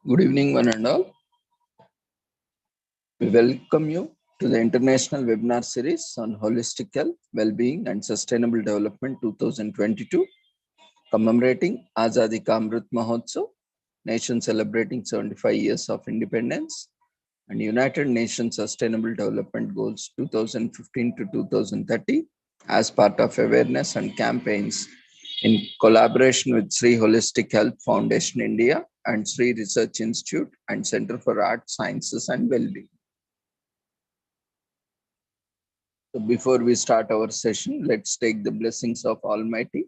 Good evening, one and all. We welcome you to the International Webinar Series on Holistic Health, Well-being and Sustainable Development 2022, commemorating Azadi Ka Amrit Mahotsav, nation celebrating 75 years of independence, and United Nations Sustainable Development Goals 2015 to 2030 as part of awareness and campaigns in collaboration with Sri Holistic Health Foundation India and Sri Research Institute and Center for Art, Sciences and Wellbeing. So before we start our session, let's take the blessings of Almighty.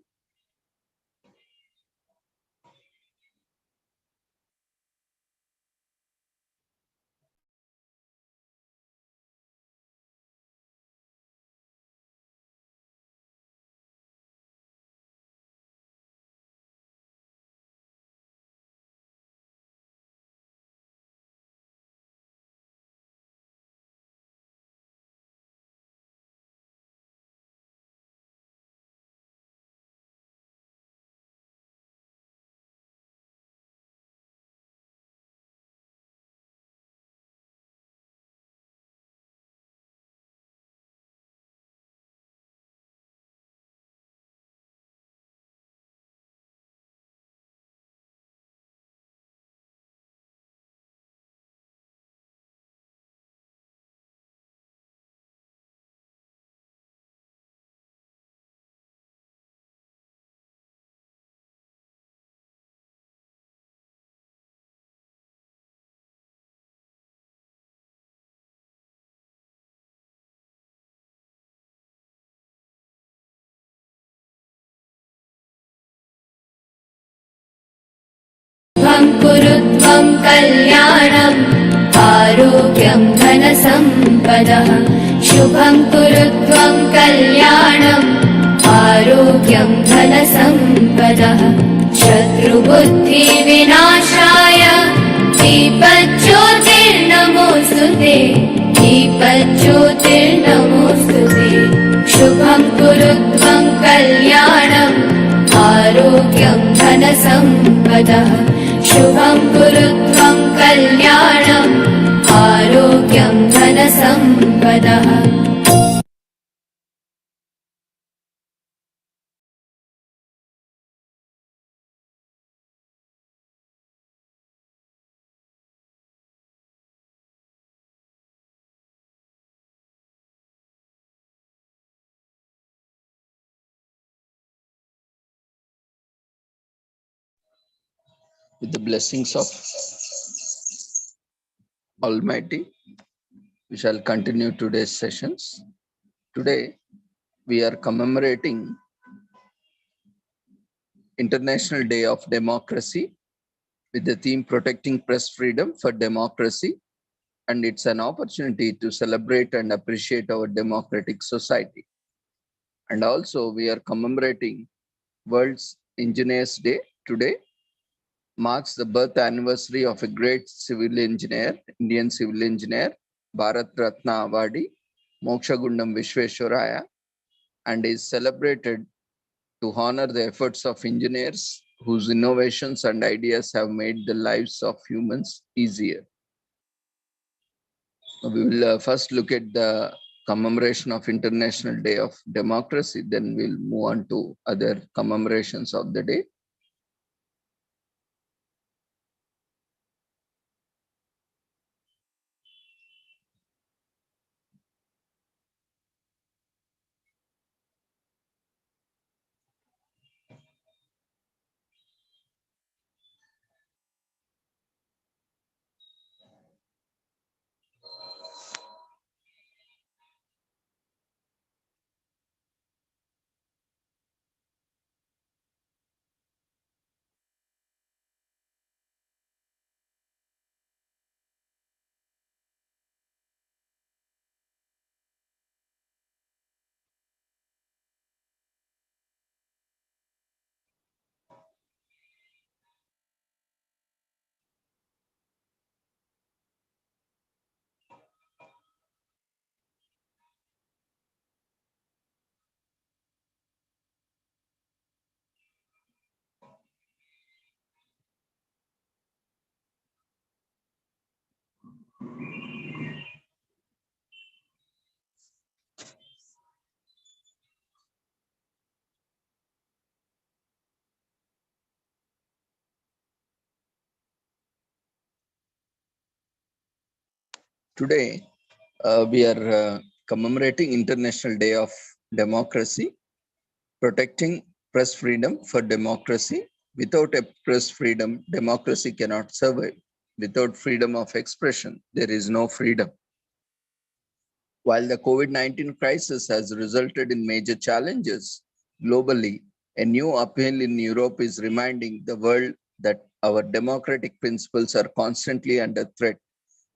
कुरुत्वं कल्याणम् आरोग्यं धनसम्पदः शुभं कुरुत्वं कल्याणम् आरोग्यं धनसम्पदः शत्रुबुद्धिविनाशाय दीपज्योतिर्नमोऽस्तुते दीपज्योतिर्नमोऽस्तुते शुभं कुरुत्वं कल्याणम् आरोग्यं धनसम्पदः शुभं कुरुत्वं कल्याणम् आरोग्यं धनसम्पदः With the blessings of Almighty, we shall continue today's sessions. Today, we are commemorating International Day of Democracy with the theme Protecting Press Freedom for Democracy. And it's an opportunity to celebrate and appreciate our democratic society. And also, we are commemorating World's Engineers Day today. Marks the birth anniversary of a great civil engineer, Indian civil engineer, Bharat Ratna awardee, Mokshagundam Vishweshwaraya, and is celebrated to honor the efforts of engineers whose innovations and ideas have made the lives of humans easier. We will first look at the commemoration of International Day of Democracy, then we'll move on to other commemorations of the day. Today, we are commemorating International Day of Democracy, protecting press freedom for democracy. Without a press freedom, democracy cannot survive. Without freedom of expression, there is no freedom. While the COVID 19 crisis has resulted in major challenges globally, a new upheaval in Europe is reminding the world that our democratic principles are constantly under threat.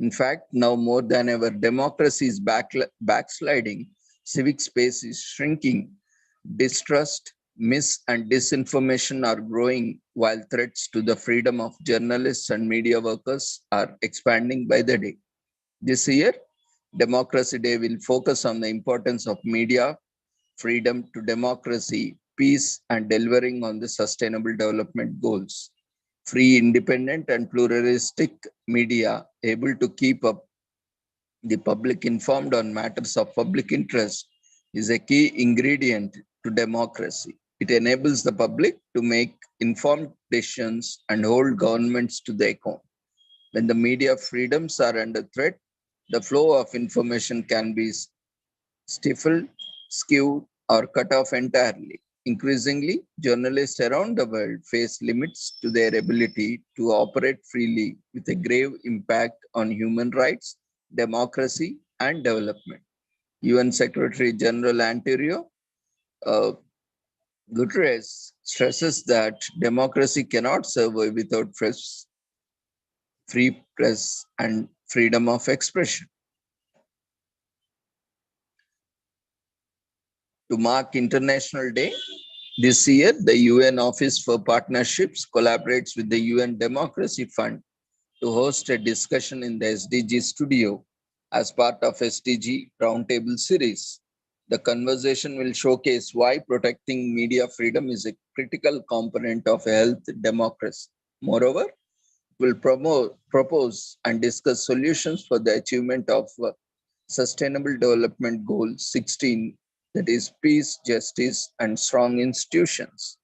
In fact, now more than ever, democracy is backsliding, civic space is shrinking, distrust, and disinformation are growing, while threats to the freedom of journalists and media workers are expanding by the day. This year, Democracy Day will focus on the importance of media, freedom to democracy, peace, and delivering on the sustainable development goals. Free, independent, and pluralistic media able to keep up the public informed on matters of public interest is a key ingredient to democracy. It enables the public to make informed decisions and hold governments to the account. When the media freedoms are under threat, the flow of information can be stifled, skewed, or cut off entirely. Increasingly, journalists around the world face limits to their ability to operate freely with a grave impact on human rights, democracy, and development. UN Secretary General Antonio uh, Guterres stresses that democracy cannot survive without free press and freedom of expression. To mark International Day, this year, the UN Office for Partnerships collaborates with the UN Democracy Fund to host a discussion in the SDG studio as part of SDG Roundtable series. The conversation will showcase why protecting media freedom is a critical component of a healthy democracy. Moreover, it will propose and discuss solutions for the achievement of Sustainable Development Goal 16, that is peace, justice, and strong institutions.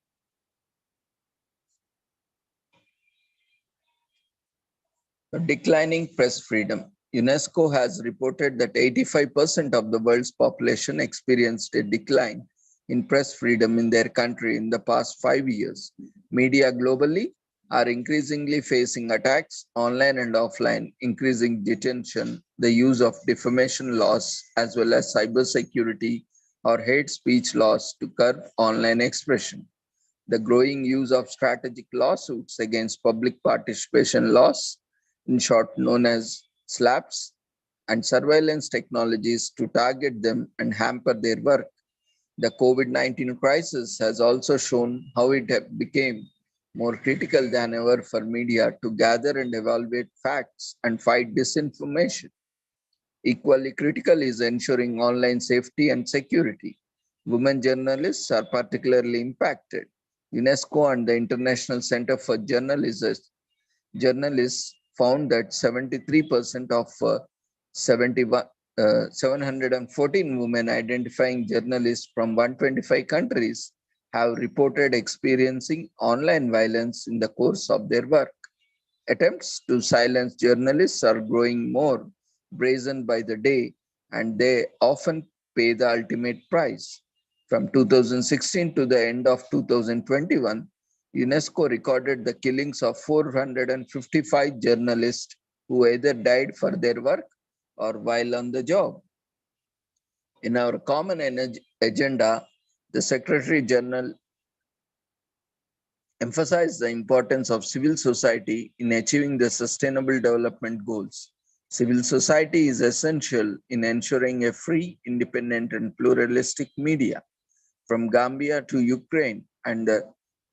Declining press freedom. UNESCO has reported that 85% of the world's population experienced a decline in press freedom in their country in the past 5 years. Media globally are increasingly facing attacks online and offline, increasing detention, the use of defamation laws, as well as cybersecurity or hate speech laws to curb online expression. The growing use of strategic lawsuits against public participation laws, in short known as SLAPs, and surveillance technologies to target them and hamper their work. The COVID 19 crisis has also shown how it became more critical than ever for media to gather and evaluate facts and fight disinformation. Equally critical is ensuring online safety and security. Women journalists are particularly impacted. UNESCO and the International Center for Journalists found that 73% of 714 women identifying journalists from 125 countries have reported experiencing online violence in the course of their work. Attempts to silence journalists are growing more brazen by the day, and they often pay the ultimate price. From 2016 to the end of 2021, UNESCO recorded the killings of 455 journalists who either died for their work or while on the job. In our common agenda, the Secretary General emphasized the importance of civil society in achieving the sustainable development goals. Civil society is essential in ensuring a free, independent, and pluralistic media. From Gambia to Ukraine and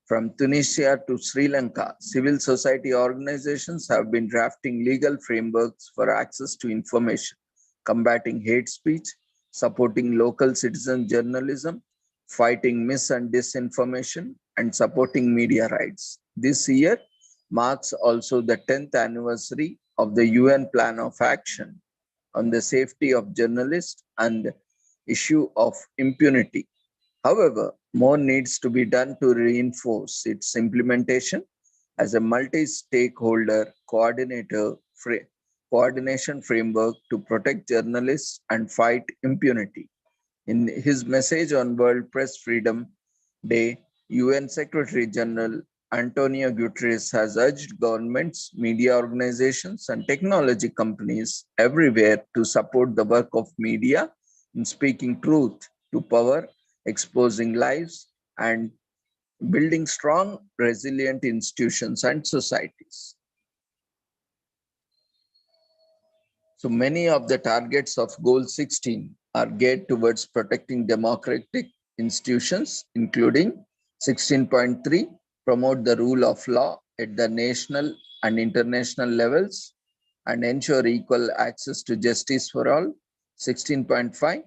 from Tunisia to Sri Lanka, civil society organizations have been drafting legal frameworks for access to information, combating hate speech, supporting local citizen journalism, fighting mis and disinformation, and supporting media rights. This year marks also the 10th anniversary of the UN Plan of Action on the safety of journalists and issue of impunity. However, more needs to be done to reinforce its implementation as a multi-stakeholder coordination framework to protect journalists and fight impunity. In his message on World Press Freedom Day, UN Secretary General Antonio Guterres has urged governments, media organizations, and technology companies everywhere to support the work of media in speaking truth to power, exposing lies, and building strong, resilient institutions and societies. So many of the targets of Goal 16 are geared towards protecting democratic institutions, including 16.3, promote the rule of law at the national and international levels and ensure equal access to justice for all. 16.5,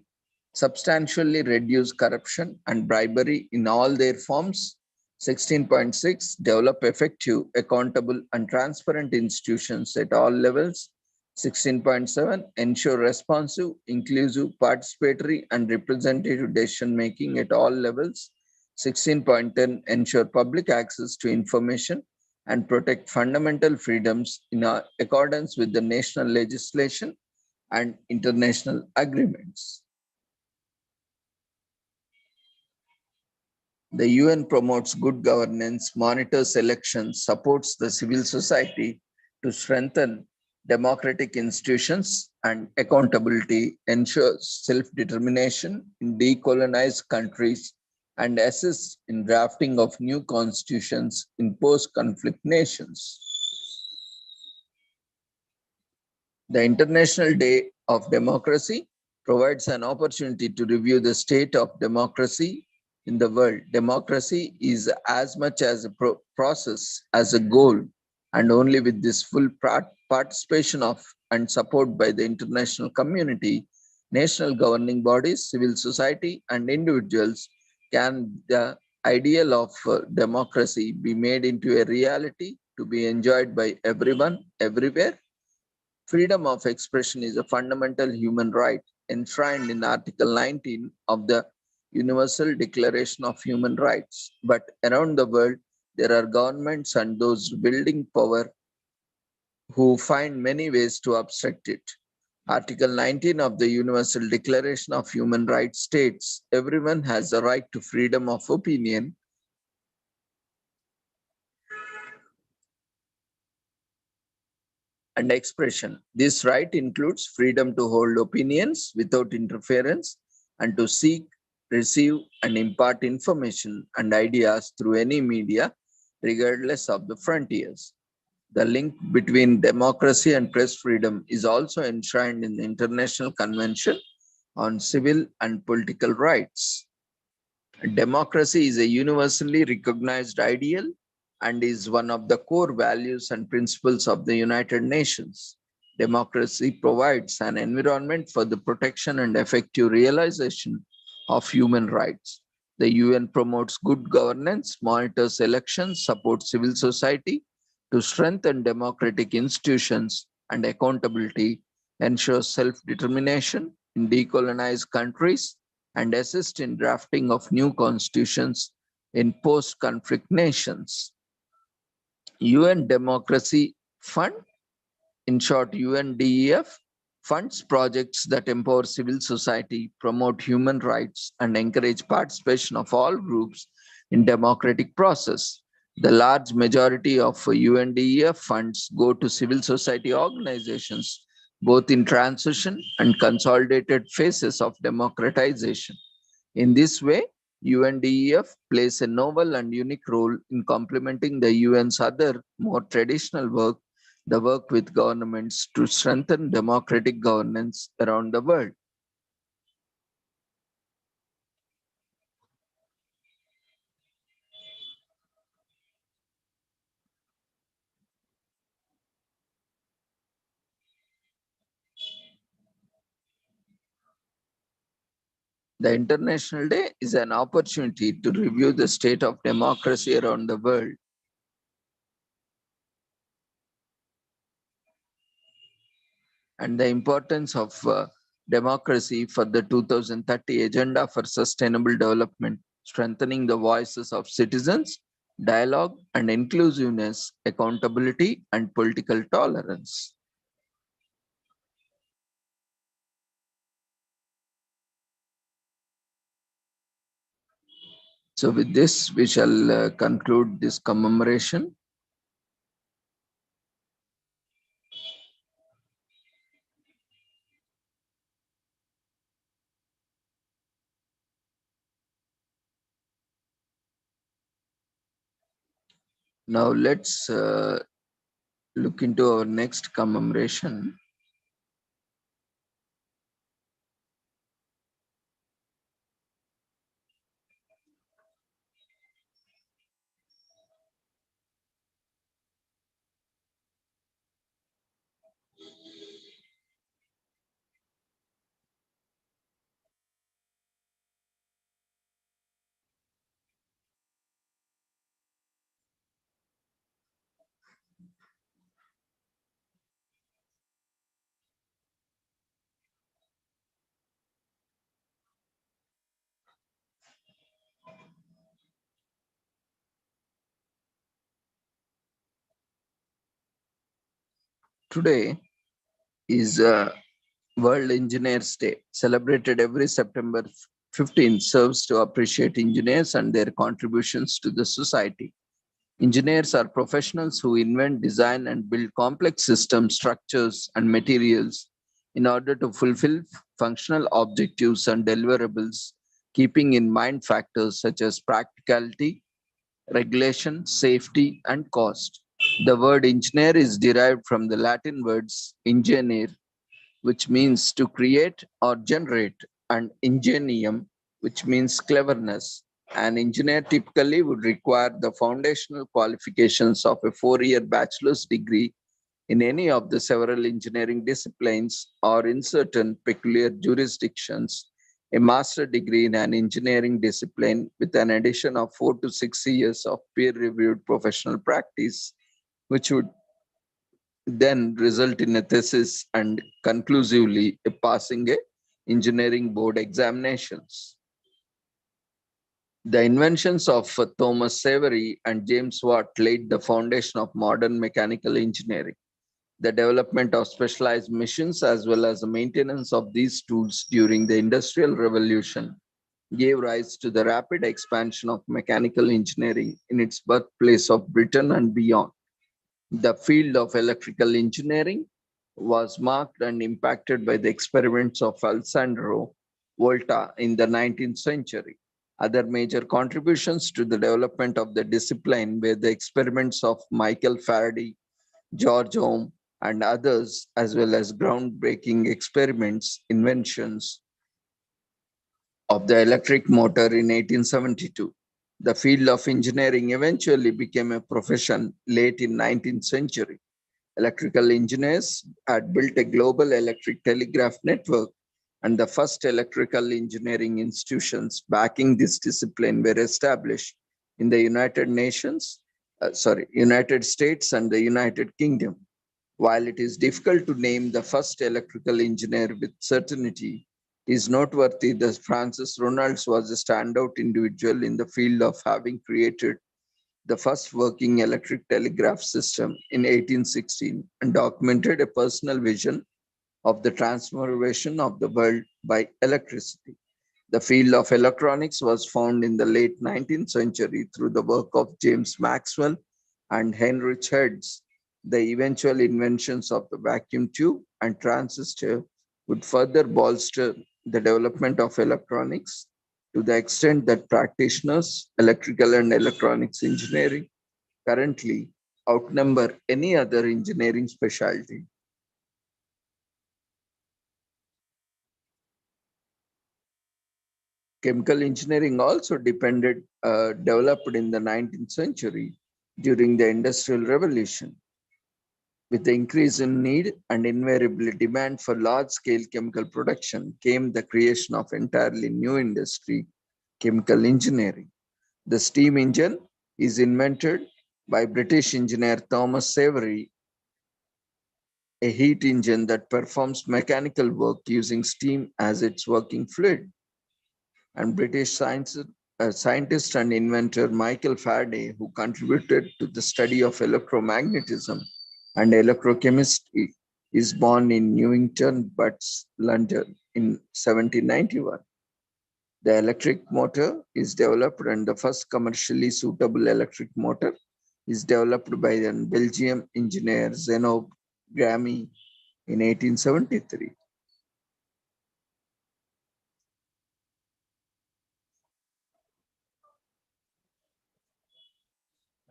substantially reduce corruption and bribery in all their forms. 16.6, develop effective, accountable, and transparent institutions at all levels. 16.7, ensure responsive, inclusive, participatory, and representative decision making at all levels. 16.10, ensure public access to information and protect fundamental freedoms in accordance with the national legislation and international agreements. The UN promotes good governance, monitors elections, supports the civil society to strengthen democratic institutions and accountability, ensures self-determination in decolonized countries, and assists in drafting of new constitutions in post-conflict nations. The International Day of Democracy provides an opportunity to review the state of democracy in the world. Democracy is as much as a process as a goal, and only with this full participation of and support by the international community, national governing bodies, civil society, and individuals can the ideal of democracy be made into a reality to be enjoyed by everyone, everywhere. Freedom of expression is a fundamental human right enshrined in Article 19 of the Universal Declaration of Human Rights. But around the world, there are governments and those wielding power who find many ways to obstruct it. Article 19 of the Universal Declaration of Human Rights states everyone has the right to freedom of opinion and expression. This right includes freedom to hold opinions without interference and to seek, receive, and impart information and ideas through any media, regardless of the frontiers. The link between democracy and press freedom is also enshrined in the International Convention on Civil and Political Rights. Democracy is a universally recognized ideal and is one of the core values and principles of the United Nations. Democracy provides an environment for the protection and effective realization of human rights. The UN promotes good governance, monitors elections, supports civil society to strengthen democratic institutions and accountability, ensures self-determination in decolonized countries, and assist in drafting of new constitutions in post-conflict nations. UN Democracy Fund, in short UNDEF, funds projects that empower civil society, promote human rights, and encourage participation of all groups in democratic process. The large majority of UNDEF funds go to civil society organizations, both in transition and consolidated phases of democratization. In this way, UNDEF plays a novel and unique role in complementing the UN's other more traditional work, the work with governments to strengthen democratic governance around the world. The International Day is an opportunity to review the state of democracy around the world. And the importance of democracy for the 2030 Agenda for Sustainable Development, strengthening the voices of citizens, dialogue and inclusiveness, accountability and political tolerance. So with this, we shall conclude this commemoration. Now let's look into our next commemoration. Today is World Engineers Day, celebrated every September 15th, serves to appreciate engineers and their contributions to the society. Engineers are professionals who invent, design, and build complex systems, structures, and materials in order to fulfill functional objectives and deliverables, keeping in mind factors such as practicality, regulation, safety, and cost. The word engineer is derived from the Latin words ingeniare, which means to create or generate, and ingenium, which means cleverness. An engineer typically would require the foundational qualifications of a 4-year bachelor's degree in any of the several engineering disciplines, or in certain peculiar jurisdictions, a master degree in an engineering discipline with an addition of 4 to 6 years of peer reviewed professional practice, which would then result in a thesis and conclusively passing a engineering board examinations. The inventions of Thomas Savery and James Watt laid the foundation of modern mechanical engineering. The development of specialized machines as well as the maintenance of these tools during the Industrial Revolution gave rise to the rapid expansion of mechanical engineering in its birthplace of Britain and beyond. The field of electrical engineering was marked and impacted by the experiments of Alessandro Volta in the 19th century. Other major contributions to the development of the discipline were the experiments of Michael Faraday, George Ohm, and others, as well as groundbreaking experiments, inventions of the electric motor in 1872. The field of engineering eventually became a profession late in 19th century. Electrical engineers had built a global electric telegraph network, and the first electrical engineering institutions backing this discipline were established in the United States and the United Kingdom. While it is difficult to name the first electrical engineer with certainty, it is noteworthy that Francis Ronalds was a standout individual in the field of having created the first working electric telegraph system in 1816 and documented a personal vision of the transformation of the world by electricity. The field of electronics was found in the late 19th century through the work of James Maxwell and Heinrich Hertz. The eventual inventions of the vacuum tube and transistor would further bolster the development of electronics to the extent that practitioners, electrical and electronics engineering, currently outnumber any other engineering specialty. Chemical engineering also developed in the 19th century during the Industrial Revolution. With the increase in need and invariable demand for large-scale chemical production came the creation of entirely new industry, chemical engineering. The steam engine is invented by British engineer Thomas Savery, a heat engine that performs mechanical work using steam as its working fluid. And scientist and inventor Michael Faraday, who contributed to the study of electromagnetism and electrochemistry, is born in Newington Butts, London in 1791. The electric motor is developed, and the first commercially suitable electric motor is developed by the Belgian engineer Zenob Grammy in 1873.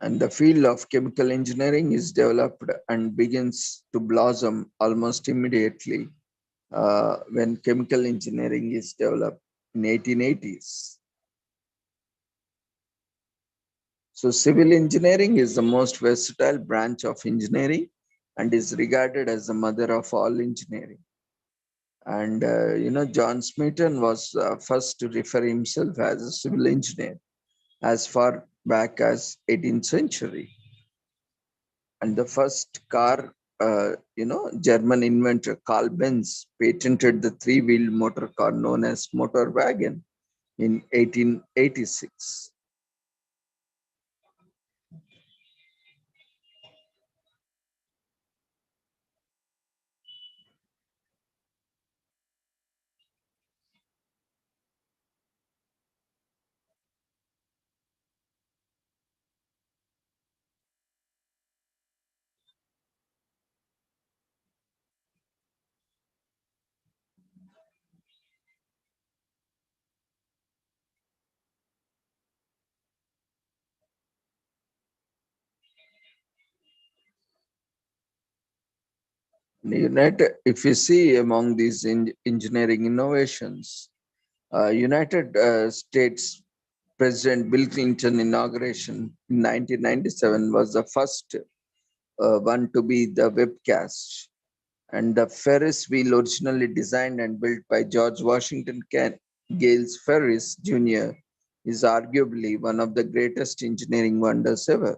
And the field of chemical engineering is developed and begins to blossom almost immediately when chemical engineering is developed in 1880s. So civil engineering is the most versatile branch of engineering and is regarded as the mother of all engineering. And John Smeaton was first to refer himself as a civil engineer as far back as 18th century. And the first car, German inventor Carl Benz patented the three-wheeled motor car known as motor wagon in 1886. United, if you see among these engineering innovations, United States President Bill Clinton inauguration in 1997 was the first one to be the webcast. And the Ferris wheel, originally designed and built by George Washington Gales Ferris Jr., is arguably one of the greatest engineering wonders ever.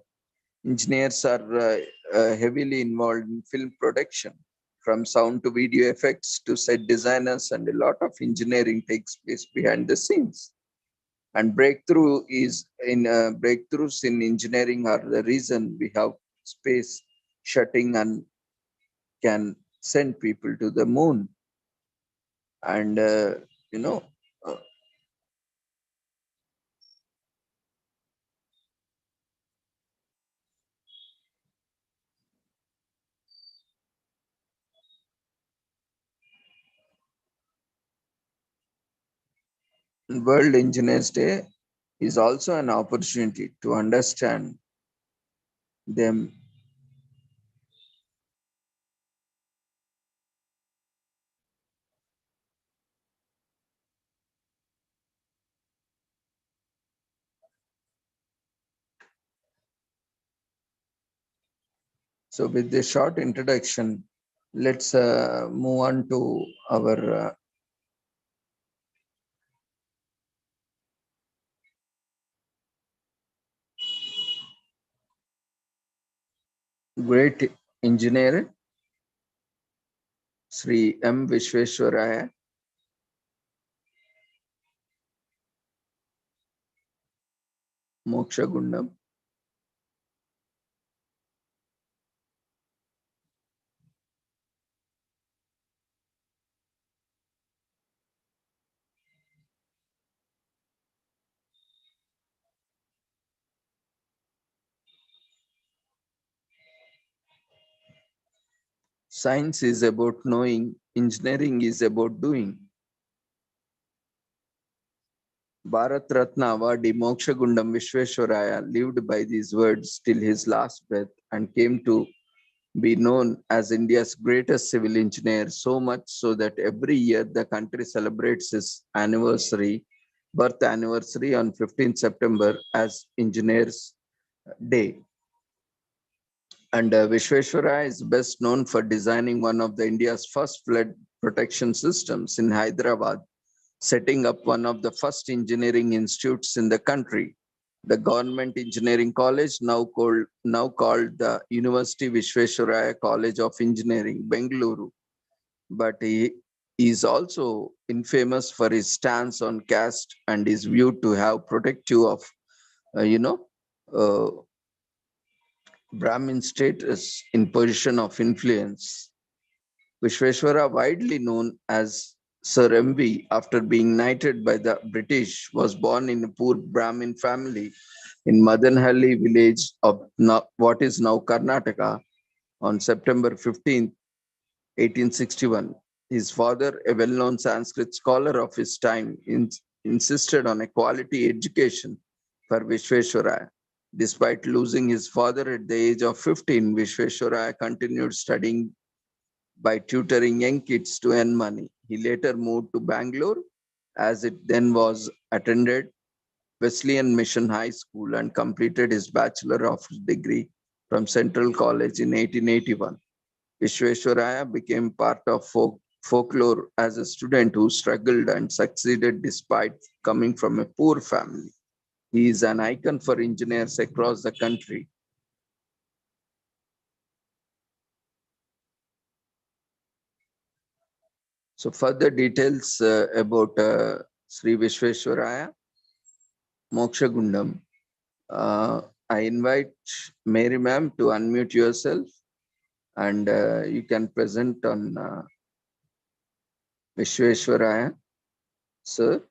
Engineers are heavily involved in film production, from sound to video effects to set designers, and a lot of engineering takes place behind the scenes. And breakthroughs in engineering are the reason we have space shutting and can send people to the moon. And you know, uh, World Engineers Day is also an opportunity to understand them. So, with this short introduction, let's move on to our great engineer, Sri M. Vishweshwaraya, Moksha Gundam. Science is about knowing, engineering is about doing. Bharat Ratna awardee Moksha Gundam Vishweshwaraya lived by these words till his last breath and came to be known as India's greatest civil engineer, so much so that every year the country celebrates his birth anniversary on 15th September as Engineers Day. And Vishweshwaraya is best known for designing one of the India's first flood protection systems in Hyderabad, setting up one of the first engineering institutes in the country, the Government Engineering College, now called the University Vishweshwaraya College of Engineering, Bengaluru. But he is also infamous for his stance on caste and is viewed to have protective of, uh, you know, uh, Brahmin status in position of influence. Vishweshwara, widely known as Sir M.V., after being knighted by the British, was born in a poor Brahmin family in Madanhalli village of what is now Karnataka on September 15, 1861. His father, a well-known Sanskrit scholar of his time, insisted on a quality education for Vishveshwaraya. Despite losing his father at the age of 15, Vishveshwaraya continued studying by tutoring young kids to earn money. He later moved to Bangalore as it then was, attended Wesleyan Mission High School and completed his Bachelor of Degree from Central College in 1881. Vishveshwaraya became part of folklore as a student who struggled and succeeded despite coming from a poor family. He is an icon for engineers across the country. So further details about Sri Vishveshwaraya, Moksha Gundam. I invite Mary ma'am to unmute yourself and you can present on Vishveshwaraya. Sir.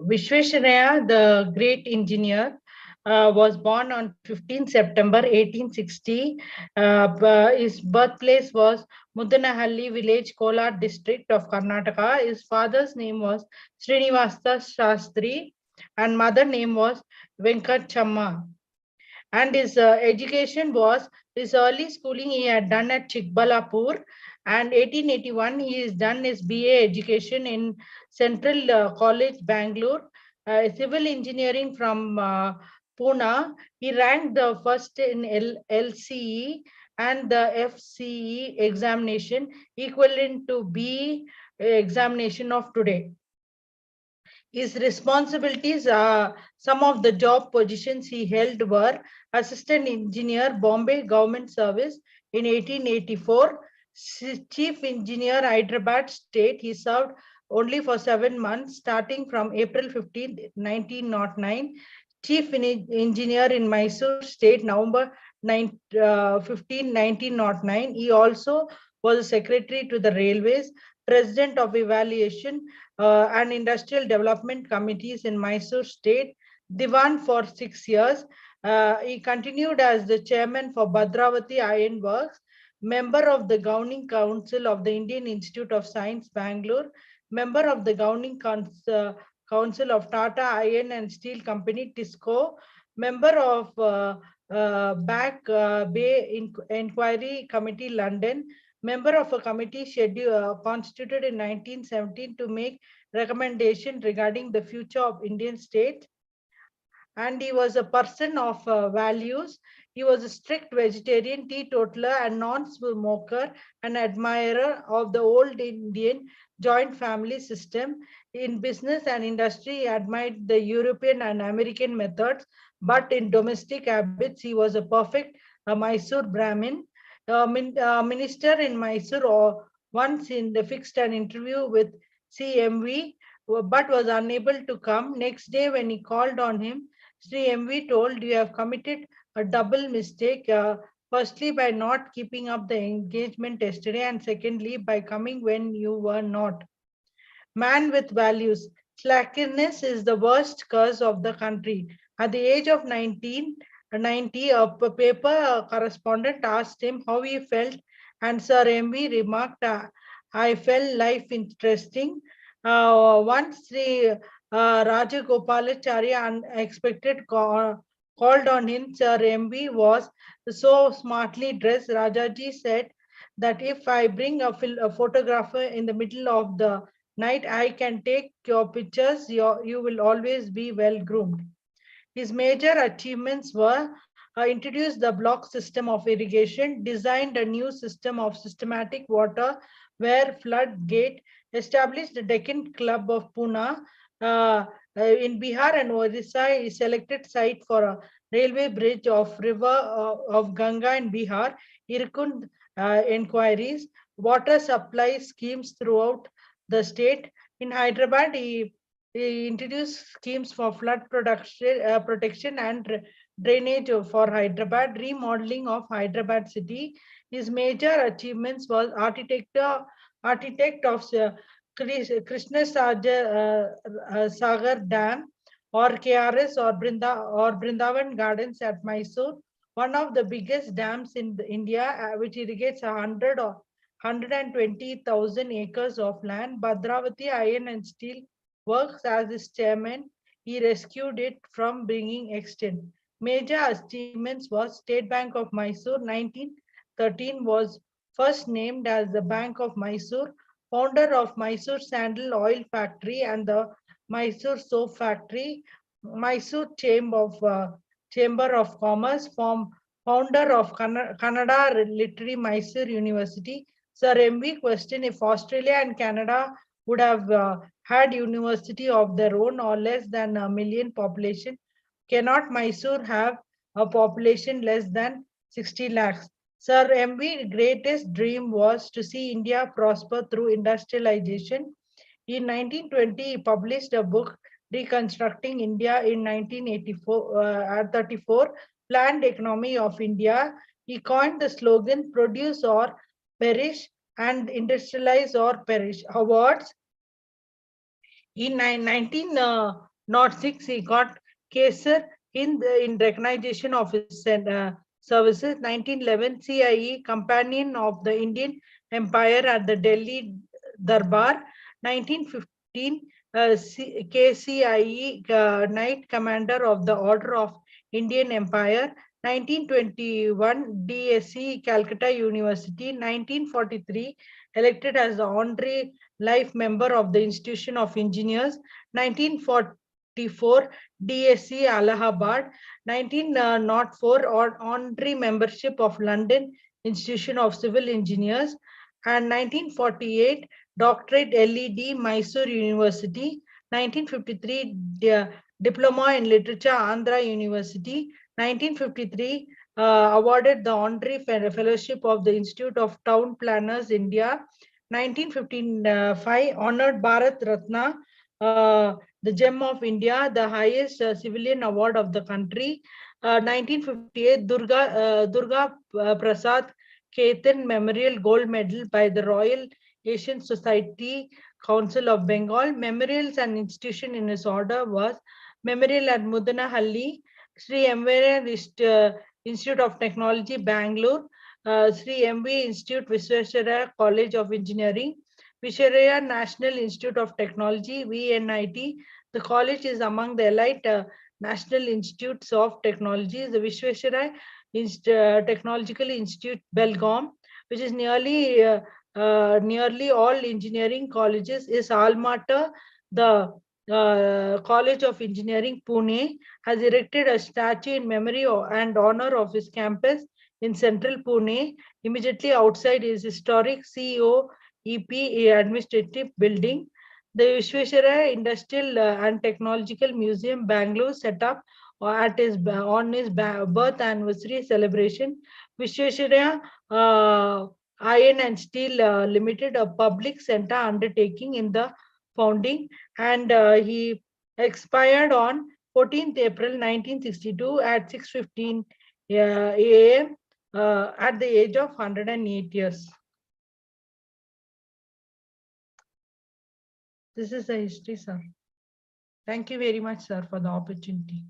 Vishveshwaraya, the great engineer, was born on 15 September 1860. His birthplace was Mudanahalli village, Kolar district of Karnataka. His father's name was Srinivasa Shastri and mother name was Venkat Chamma. And his education was, his early schooling he had done at Chikbalapur, and 1881 he has done his BA education in Central College, Bangalore, civil engineering from Pune. He ranked the first in LCE and the FCE examination, equivalent to B examination of today. His responsibilities, some of the job positions he held were Assistant Engineer, Bombay Government Service in 1884, Chief Engineer, Hyderabad State. He served only for 7 months, starting from April 15, 1909. Chief Engineer in Mysore State, November 15, 1909. He also was a secretary to the railways, president of evaluation and industrial development committees in Mysore State, Diwan for 6 years. He continued as the chairman for Bhadravati Iron Works, member of the Governing Council of the Indian Institute of Science, Bangalore, member of the Governing Council of Tata Iron and Steel Company, TISCO, member of Back Bay Inquiry Committee, London, member of a committee constituted in 1917 to make recommendation regarding the future of Indian state. And he was a person of values. He was a strict vegetarian, teetotaler, and non-smoker, an admirer of the old Indian joint family system. In business and industry, he admired the European and American methods, but in domestic habits, he was a perfect Mysore Brahmin. Minister in Mysore once in the fixed an interview with CMV, but was unable to come. Next day, when he called on him, Sri M.V. told, you have committed a double mistake. Firstly, by not keeping up the engagement yesterday, and secondly, by coming when you were not. Man with values. Slackness is the worst curse of the country. At the age of 1990, a paper correspondent asked him how he felt, and Sir M.V. remarked, I felt life interesting. Once the Rajagopalacharya unexpected called on him. Sir M.V. was so smartly dressed. Rajaji said that if I bring a photographer in the middle of the night, I can take your pictures. You will always be well groomed. His major achievements were introduced the block system of irrigation, designed a new system of systematic water where flood gate, established the Deccan Club of Pune. In Bihar and Odisha, he selected site for a railway bridge of river of Ganga in Bihar, Irkund inquiries, water supply schemes throughout the state. In Hyderabad, he He introduced schemes for flood protection and drainage for Hyderabad, remodeling of Hyderabad city. His major achievements was architect of Krishna Sagar Dam or KRS or Brindavan Gardens at Mysore, one of the biggest dams in India, which irrigates 120,000 acres of land. Bhadravati Iron and Steel Works as its chairman. He rescued it from being extinct. Major achievements was State Bank of Mysore. 1913 was first named as the Bank of Mysore, founder of Mysore Sandal Oil Factory and the Mysore Soap Factory, Mysore Chamber of Commerce, founder of Kannada Literary Mysore University. Sir M.V. questioned if Australia and Canada would have had university of their own or less than a million population. Cannot Mysore have a population less than 60 lakhs? Sir M.V. greatest dream was to see India prosper through industrialization. In 1920, he published a book, Reconstructing India in 1934, Planned Economy of India. He coined the slogan, produce or perish and industrialize or perish. Awards. In 1906, he got Kesar in recognition of his services. 1911, CIE, Companion of the Indian Empire at the Delhi Darbar. 1915, KCIE, Knight Commander of the Order of Indian Empire. 1921, DSC, Calcutta University. 1943, elected as the Honorary Life Member of the Institution of Engineers. 1944, DSC, Allahabad. 1904, Honorary Membership of London Institution of Civil Engineers. And 1948, Doctorate LED, Mysore University. 1953, Diploma in Literature, Andhra University. 1953, awarded the Honorary Fellowship of the Institute of Town Planners, India. 1955, honored Bharat Ratna, the Gem of India, the highest civilian award of the country. 1958, Durga Prasad Ketan Memorial Gold Medal by the Royal Asian Society Council of Bengal. Memorials and institution in his order was Memorial at Mudanahalli, Sri M.V. Institute of Technology, Bangalore, Sri M.V. Institute, Visvesvaraya College of Engineering, Visvesvaraya National Institute of Technology, VNIT. The college is among the elite National Institutes of Technology. The Visvesvaraya Technological Institute, Belgaum, which is nearly all engineering colleges, is alma mater. The College of Engineering, Pune, has erected a statue in memory and honor of his campus in central Pune, immediately outside his historic COEP administrative building. The Visvesvaraya Industrial and Technological Museum, Bangalore, set up on his birth anniversary celebration. Visvesvaraya Iron and Steel Limited, a public center undertaking in the founding, and he expired on 14th April 1962 at 6:15 a.m. At the age of 108 years. This is the history, sir. Thank you very much, sir, for the opportunity.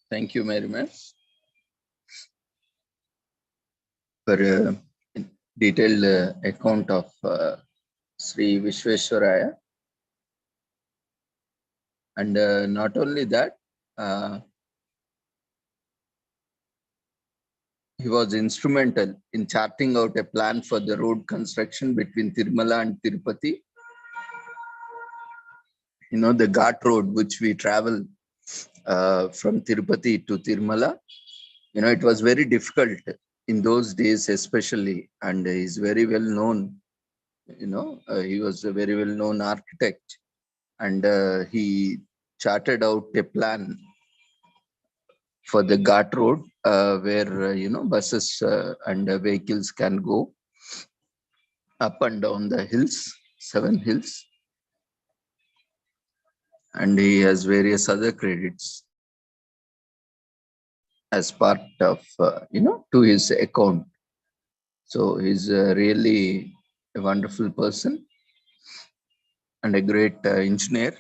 Thank you, Merriman, for a detailed account of Sri Visvesvaraya. And not only that, He was instrumental in charting out a plan for the road construction between Tirumala and Tirupati. You know, the Ghat road, which we travel from Tirupati to Tirumala, you know, it was very difficult in those days, especially, and he's very well known. You know, he was a very well known architect, and he charted out a plan for the Ghat road where, you know, buses and vehicles can go up and down the hills, 7 hills. And he has various other credits as part of, you know, to his account. So he's really a wonderful person and a great engineer.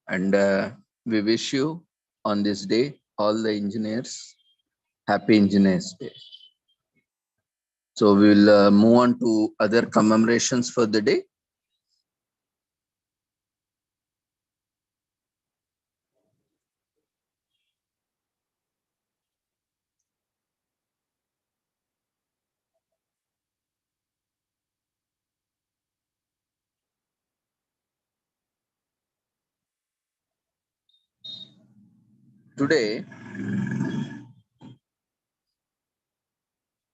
And we wish you on this day, all the engineers, happy Engineers Day. So we will move on to other commemorations for the day. Today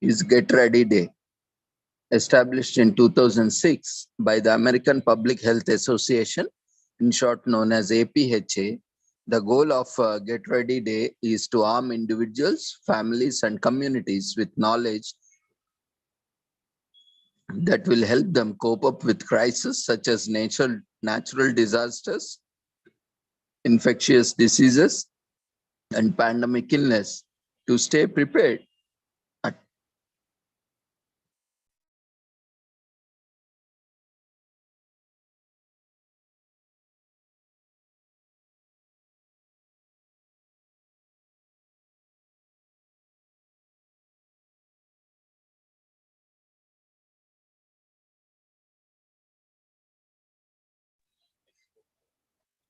is Get Ready Day, established in 2006 by the American Public Health Association, in short known as APHA. The goal of Get Ready Day is to arm individuals, families, and communities with knowledge that will help them cope up with crises such as natural disasters, infectious diseases, and pandemic illness to stay prepared.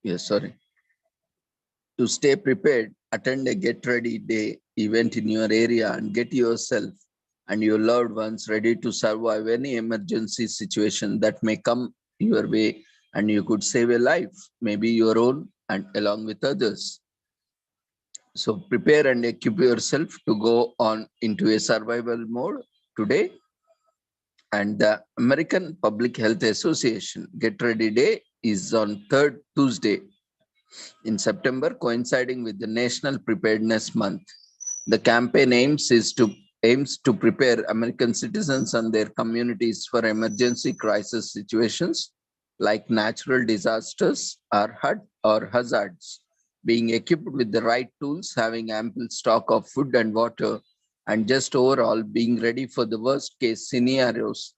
Yes, sorry. To stay prepared, attend a Get Ready Day event in your area and get yourself and your loved ones ready to survive any emergency situation that may come your way, and you could save a life, maybe your own and along with others. So prepare and equip yourself to go on into a survival mode today. And the American Public Health Association Get Ready Day is on 3rd Tuesday in September, coinciding with the National Preparedness Month. The campaign aims to prepare American citizens and their communities for emergency crisis situations like natural disasters or hazards. Being equipped with the right tools, having ample stock of food and water, and just overall being ready for the worst case scenarios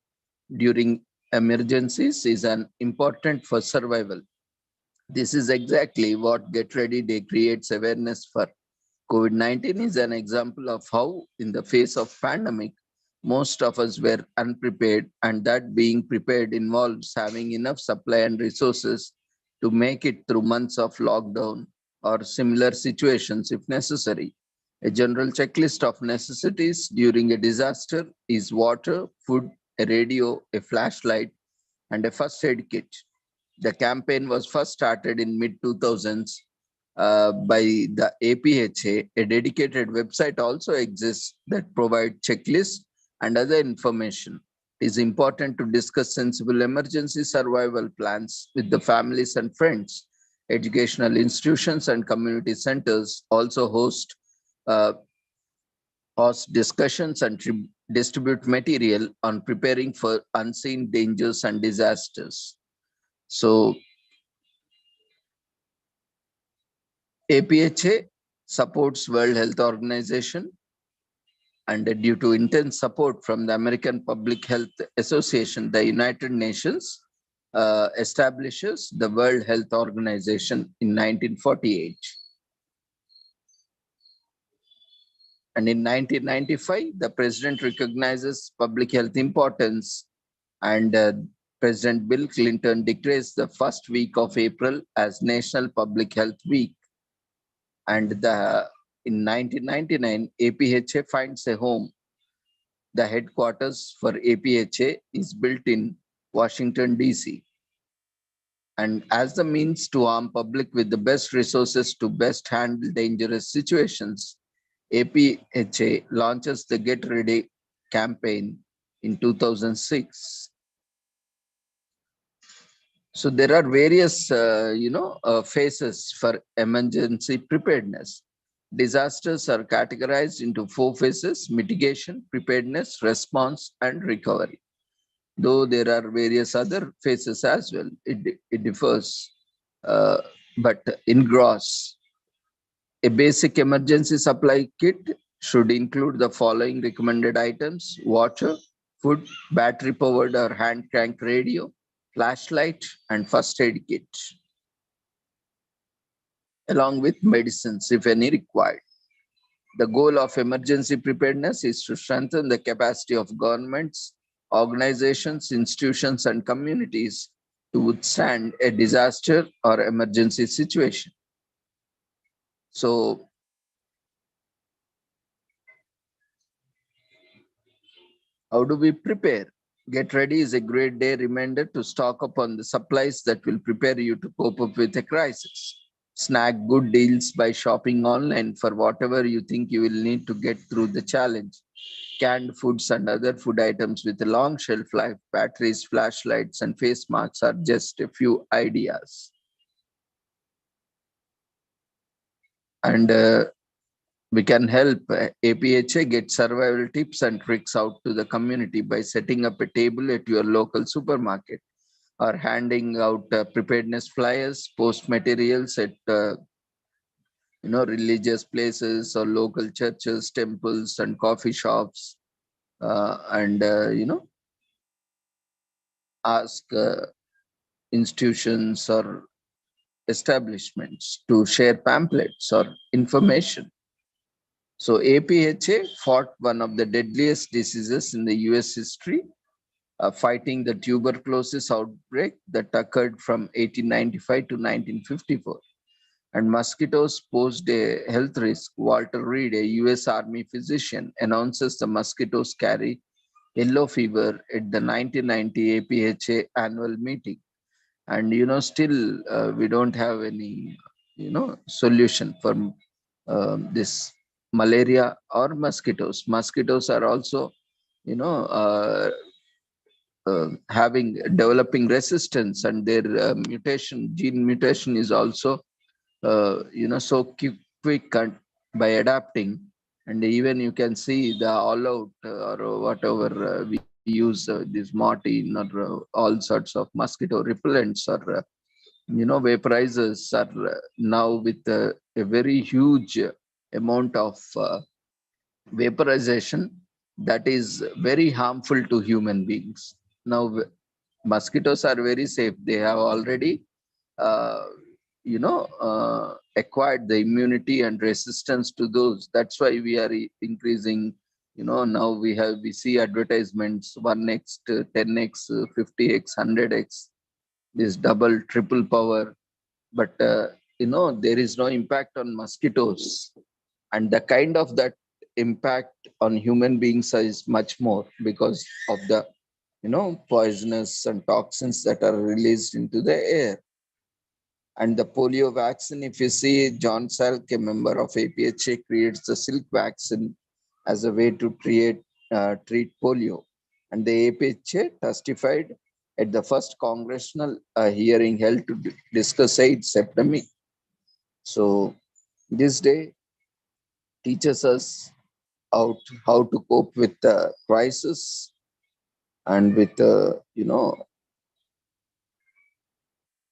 during emergencies is an important for survival. This is exactly what Get Ready Day creates awareness for. COVID-19 is an example of how, in the face of pandemic, most of us were unprepared, and that being prepared involves having enough supply and resources to make it through months of lockdown or similar situations if necessary. A general checklist of necessities during a disaster is water, food, a radio, a flashlight, and a first aid kit. The campaign was first started in mid-2000s by the APHA. A dedicated website also exists that provides checklists and other information. It is important to discuss sensible emergency survival plans with the families and friends. Educational institutions and community centers also host discussions and distribute material on preparing for unseen dangers and disasters. So APHA supports World Health Organization, and due to intense support from the American Public Health Association, the United Nations establishes the World Health Organization in 1948. And in 1995, the president recognizes public health importance, and President Bill Clinton declares the first week of April as National Public Health Week. And in 1999, APHA finds a home The headquarters for APHA is built in Washington, D.C. And as the means to arm public with the best resources to best handle dangerous situations, APHA launches the Get Ready campaign in 2006. So there are various, phases for emergency preparedness. Disasters are categorized into 4 phases: mitigation, preparedness, response, and recovery. Though there are various other phases as well, it differs. Uh, but in gross, a basic emergency supply kit should include the following recommended items: water, food, battery powered or hand crank radio, flashlight, and first aid kit, along with medicines if any required. The goal of emergency preparedness is to strengthen the capacity of governments, organizations, institutions, and communities to withstand a disaster or emergency situation. So, how do we prepare? Get Ready is a great day reminder to stock up on the supplies that will prepare you to cope up with a crisis. Snag good deals by shopping online for whatever you think you will need to get through the challenge. Canned foods and other food items with a long shelf life, batteries, flashlights, and face masks are just a few ideas. And we can help APHA get survival tips and tricks out to the community by setting up a table at your local supermarket or handing out preparedness flyers, post materials at religious places or local churches, temples, and coffee shops, and ask institutions or establishments to share pamphlets or information. So APHA fought one of the deadliest diseases in the US history, fighting the tuberculosis outbreak that occurred from 1895 to 1954. And mosquitoes posed a health risk. Walter Reed, a US Army physician, announces the mosquitoes carry yellow fever at the 1990 APHA annual meeting. And still we don't have any solution for this malaria or mosquitoes are also you know uh, having developing resistance, and their gene mutation is also so quick and by adapting. And even you can see the all out or whatever we use this Mortine or all sorts of mosquito repellents or vaporizers are now with a very huge amount of vaporization that is very harmful to human beings. Now, mosquitoes are very safe. They have already, acquired the immunity and resistance to those. That's why we are increasing. Now we see advertisements 1x, 10x, 50x, 100x, this double, triple power. But there is no impact on mosquitoes, and the kind of that impact on human beings is much more because of the poisonous and toxins that are released into the air. And the polio vaccine, if you see, John Salk, a member of APHA, creates the silk vaccine as a way to treat polio. And the APHA testified at the first congressional hearing held to discuss AIDS epidemic. So this day teaches us how to cope with the crisis and with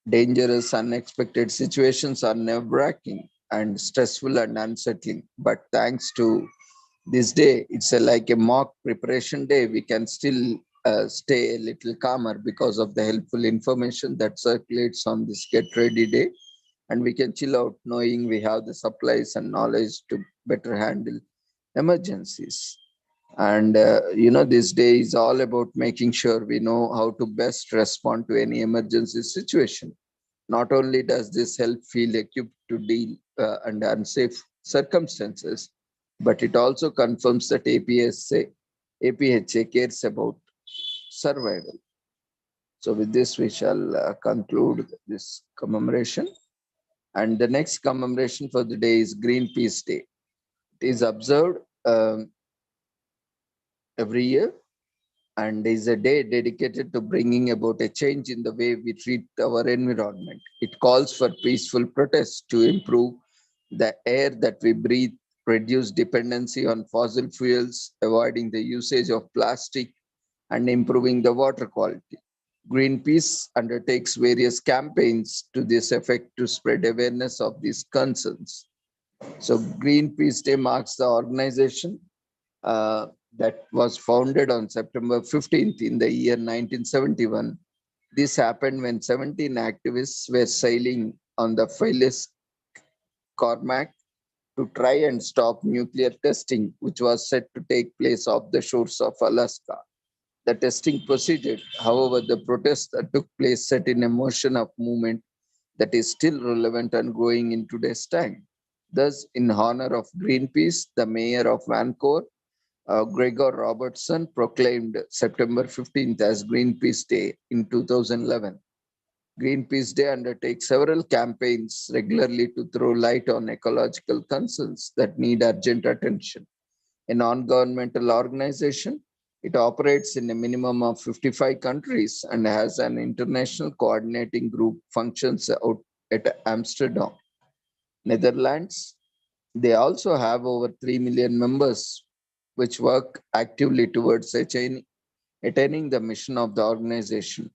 dangerous, unexpected situations are nerve-wracking and stressful and unsettling. But thanks to this day, it's like a mock preparation day. We can still stay a little calmer because of the helpful information that circulates on this Get Ready Day. And we can chill out knowing we have the supplies and knowledge to better handle emergencies. And this day is all about making sure we know how to best respond to any emergency situation. Not only does this help feel equipped to deal under unsafe circumstances, but it also confirms that APHA APHA cares about survival. So with this, we shall conclude this commemoration. And the next commemoration for the day is Greenpeace Day. It is observed every year and is a day dedicated to bringing about a change in the way we treat our environment. It calls for peaceful protests to improve the air that we breathe, reduce dependency on fossil fuels, avoiding the usage of plastic, and improving the water quality. Greenpeace undertakes various campaigns to this effect to spread awareness of these concerns. So Greenpeace Day marks the organization that was founded on September 15th in the year 1971. This happened when 17 activists were sailing on the Phyllis Cormac to try and stop nuclear testing, which was set to take place off the shores of Alaska. The testing proceeded. However, the protests that took place set in a motion of movement that is still relevant and growing in today's time. Thus, in honor of Greenpeace, the mayor of Vancouver, Gregor Robertson, proclaimed September 15th as Greenpeace Day in 2011. Greenpeace Day undertakes several campaigns regularly to throw light on ecological concerns that need urgent attention. A non-governmental organization, it operates in a minimum of 55 countries and has an international coordinating group functions out at Amsterdam, Netherlands. They also have over 3 million members which work actively towards attaining the mission of the organization.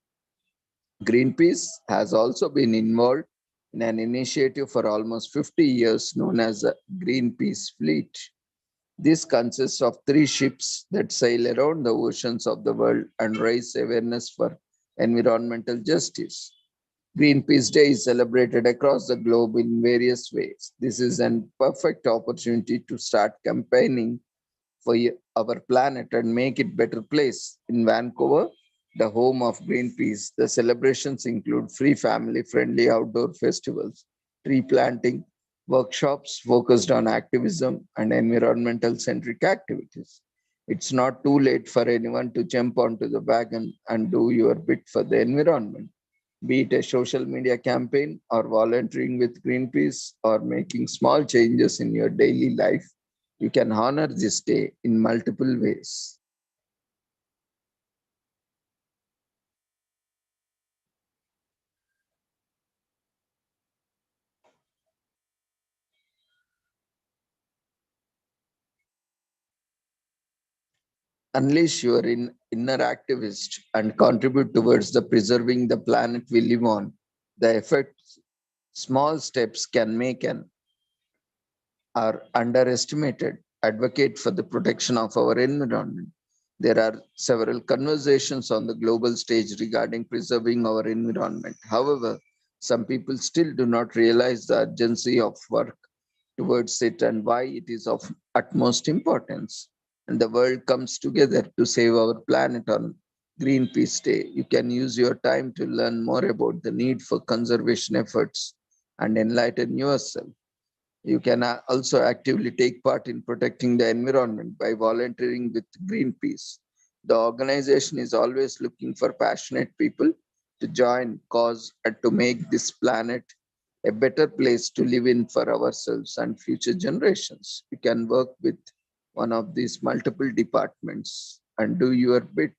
Greenpeace has also been involved in an initiative for almost 50 years known as the Greenpeace Fleet. This consists of 3 ships that sail around the oceans of the world and raise awareness for environmental justice. Greenpeace Day is celebrated across the globe in various ways. This is a perfect opportunity to start campaigning for our planet and make it a better place. In Vancouver, the home of Greenpeace, the celebrations include free family-friendly outdoor festivals, tree planting, workshops focused on activism and environmental-centric activities. It's not too late for anyone to jump onto the wagon and do your bit for the environment, be it a social media campaign or volunteering with Greenpeace or making small changes in your daily life. You can honor this day in multiple ways. Unleash your inner activist and contribute towards the preserving the planet we live on. The effects small steps can make are underestimated. Advocate for the protection of our environment. There are several conversations on the global stage regarding preserving our environment. However, some people still do not realize the urgency of work towards it and why it is of utmost importance. And the world comes together to save our planet on Greenpeace Day. You can use your time to learn more about the need for conservation efforts and enlighten yourself. You can also actively take part in protecting the environment by volunteering with Greenpeace. The organization is always looking for passionate people to join cause and to make this planet a better place to live in for ourselves and future generations. You can work with one of these multiple departments and do your bit.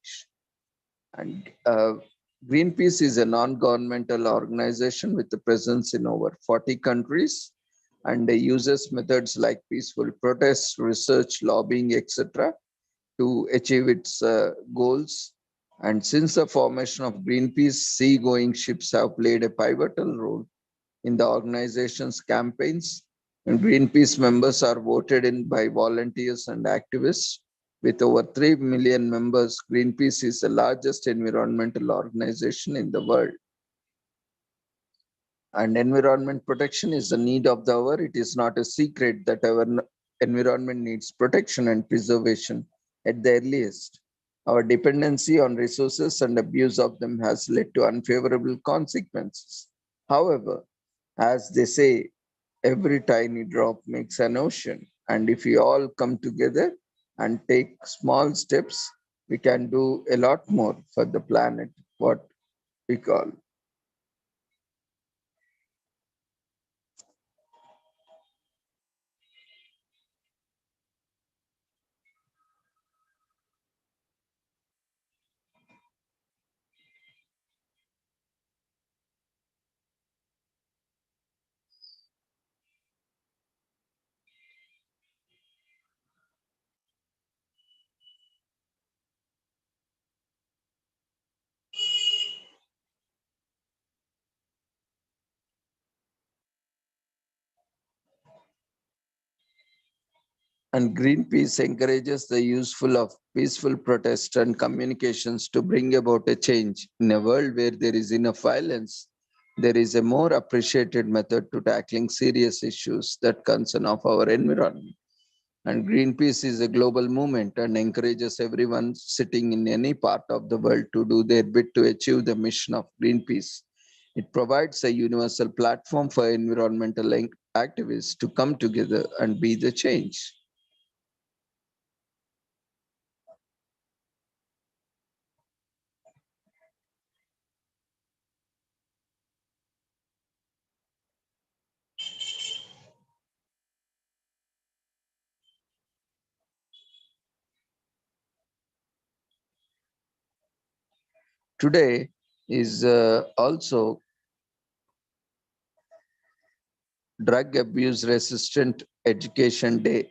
And Greenpeace is a non-governmental organization with a presence in over 40 countries and uses methods like peaceful protests, research, lobbying, etc. to achieve its goals. And since the formation of Greenpeace, seagoing ships have played a pivotal role in the organization's campaigns. And Greenpeace members are voted in by volunteers and activists. With over 3 million members, Greenpeace is the largest environmental organization in the world. And environment protection is the need of the hour. It is not a secret that our environment needs protection and preservation at the earliest. Our dependency on resources and abuse of them has led to unfavorable consequences. However, as they say, every tiny drop makes an ocean. And if we all come together, and take small steps, we can do a lot more for the planet, what we call. And Greenpeace encourages the useful of peaceful protest and communications to bring about a change. In a world where there is enough violence, there is a more appreciated method to tackling serious issues that concern of our environment. And Greenpeace is a global movement and encourages everyone sitting in any part of the world to do their bit to achieve the mission of Greenpeace. It provides a universal platform for environmental activists to come together and be the change. Today is also Drug Abuse Resistant Education Day.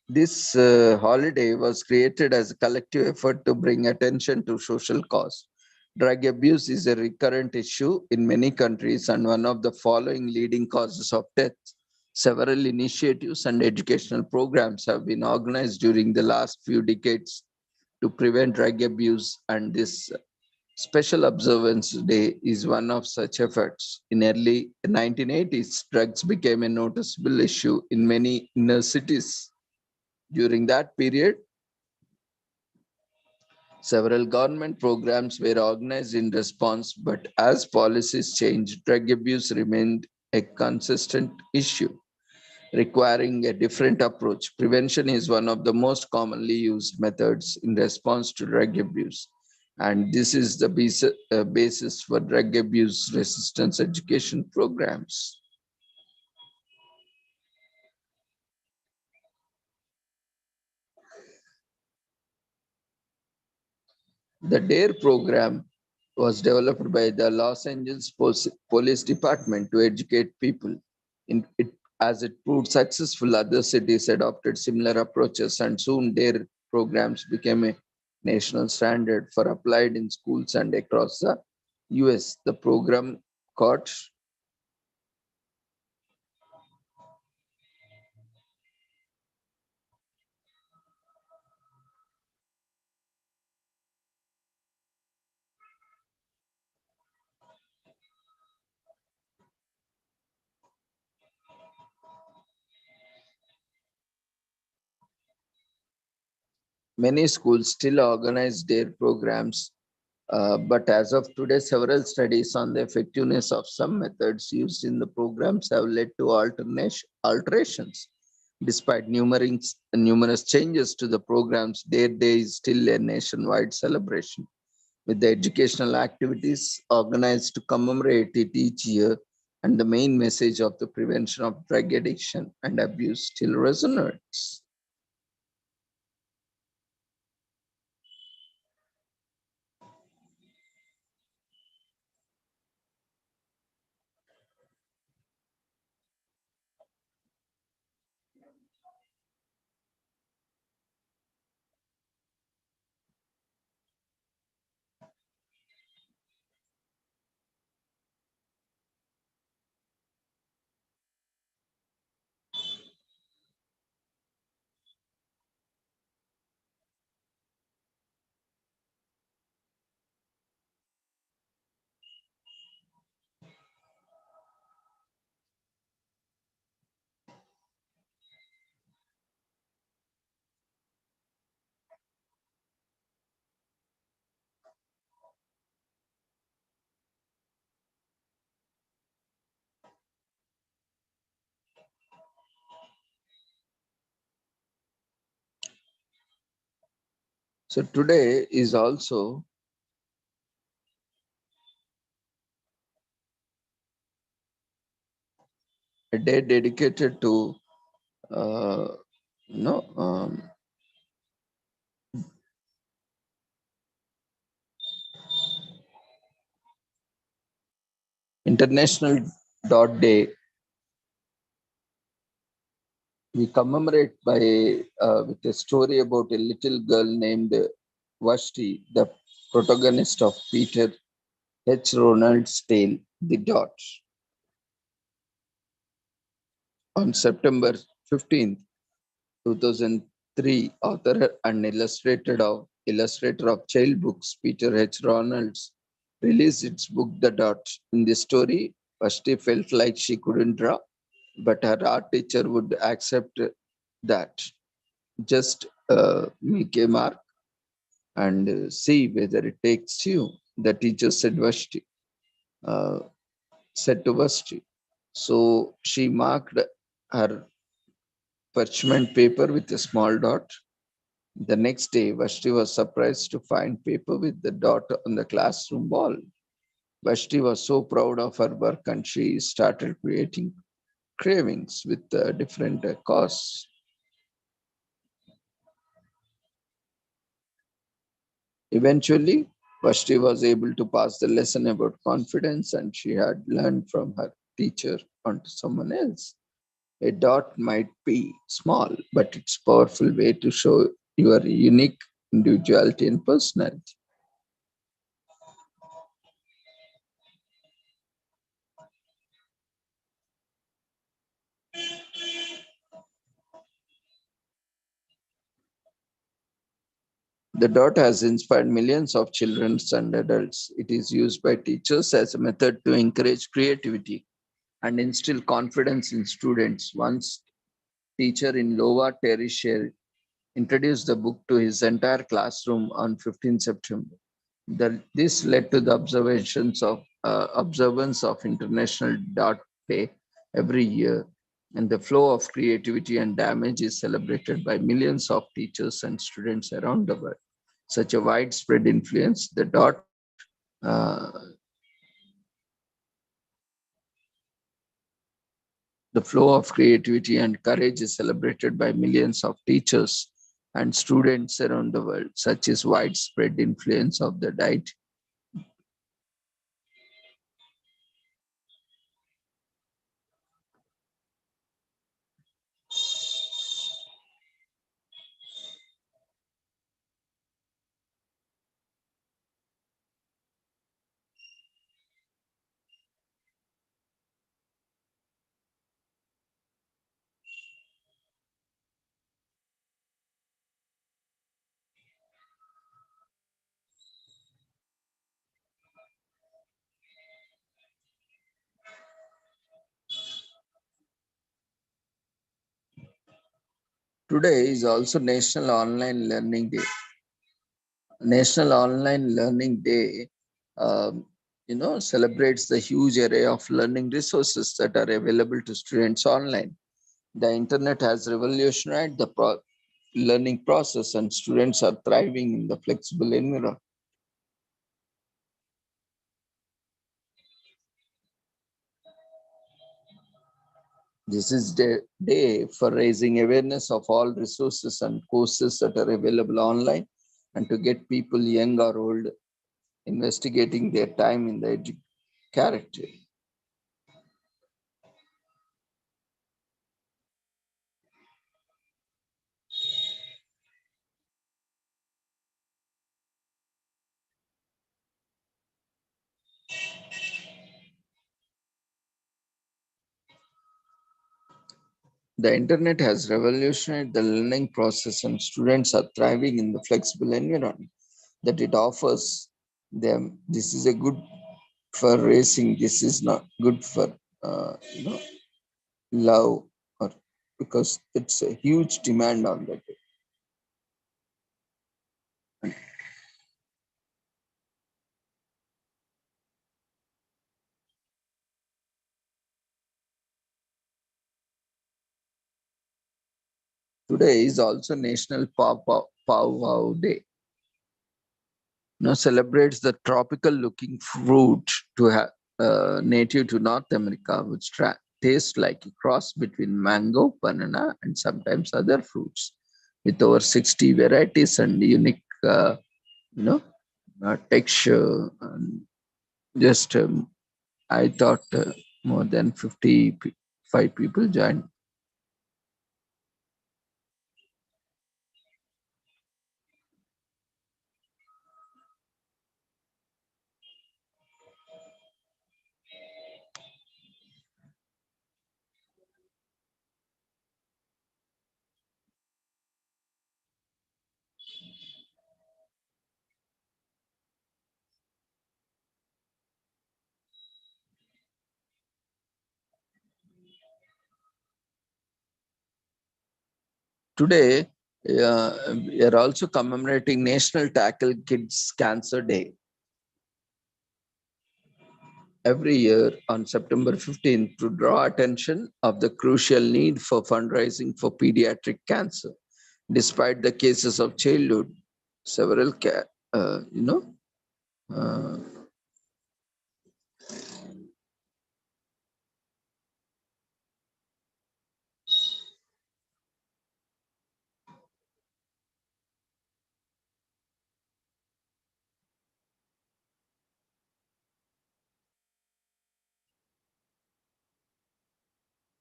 This holiday was created as a collective effort to bring attention to social cause. Drug abuse is a recurrent issue in many countries and one of the following leading causes of death. Several initiatives and educational programs have been organized during the last few decades to prevent drug abuse, and this Special Observance Day is one of such efforts. In early 1980s, drugs became a noticeable issue in many inner cities. During that period, several government programs were organized in response, but as policies changed, drug abuse remained a consistent issue, requiring a different approach. Prevention is one of the most commonly used methods in response to drug abuse. And this is the basis for drug abuse resistance education programs. The DARE program was developed by the Los Angeles Police Department to educate people. As it proved successful, other cities adopted similar approaches, and soon DARE programs became a national standard for applied in schools and across the US. The program caught many schools still organize DARE programs, but as of today, several studies on the effectiveness of some methods used in the programs have led to alterations. Despite numerous changes to the programs, their day is still a nationwide celebration, with the educational activities organized to commemorate it each year, and the main message of the prevention of drug addiction and abuse still resonates. So today is also a day dedicated to uh, you know International Dot Day. We commemorate by with a story about a little girl named Vashti, the protagonist of Peter H. Ronald's tale, The Dot. On September 15th, 2003, author and illustrator of child books, Peter H. Ronalds, released its book, The Dot. In the story, Vashti felt like she couldn't draw, but her art teacher would accept that. Just make a mark and see whether it takes you. The teacher uh, said to Vashti. So she marked her parchment paper with a small dot. The next day, Vashti was surprised to find paper with the dot on the classroom wall. Vashti was so proud of her work and she started creating cravings with different causes. Eventually, Vashti was able to pass the lesson about confidence and she had learned from her teacher onto someone else. A dot might be small, but it's a powerful way to show your unique individuality and personality. The dot has inspired millions of children and adults. It is used by teachers as a method to encourage creativity and instill confidence in students. Once teacher in Lower Tertiary introduced the book to his entire classroom on 15 September. This led to the observance of International Dot Day every year, and the flow of creativity and damage is celebrated by millions of teachers and students around the world. Such a widespread influence, uh, the flow of creativity and courage is celebrated by millions of teachers and students around the world. Such is widespread influence of the diet. Today is also National Online Learning Day. National Online Learning Day, um, celebrates the huge array of learning resources that are available to students online. The internet has revolutionized the learning process, and students are thriving in the flexible environment. This is the day for raising awareness of all resources and courses that are available online, and to get people, young or old, investigating their time in the character. The internet has revolutionized the learning process, and students are thriving in the flexible environment that it offers them. This is a good for racing. This is not good for love, or because it's a huge demand on that. Today is also National Pow Wow Day. celebrates the tropical looking fruit to native to North America, which tastes like a cross between mango, banana, and sometimes other fruits, with over 60 varieties and unique, you know, texture. And just I thought more than 55 people joined. Today, we are also commemorating National Tackle Kids Cancer Day. Every year on September 15th to draw attention of the crucial need for fundraising for pediatric cancer. Despite the cases of childhood, several, uh, you know, uh,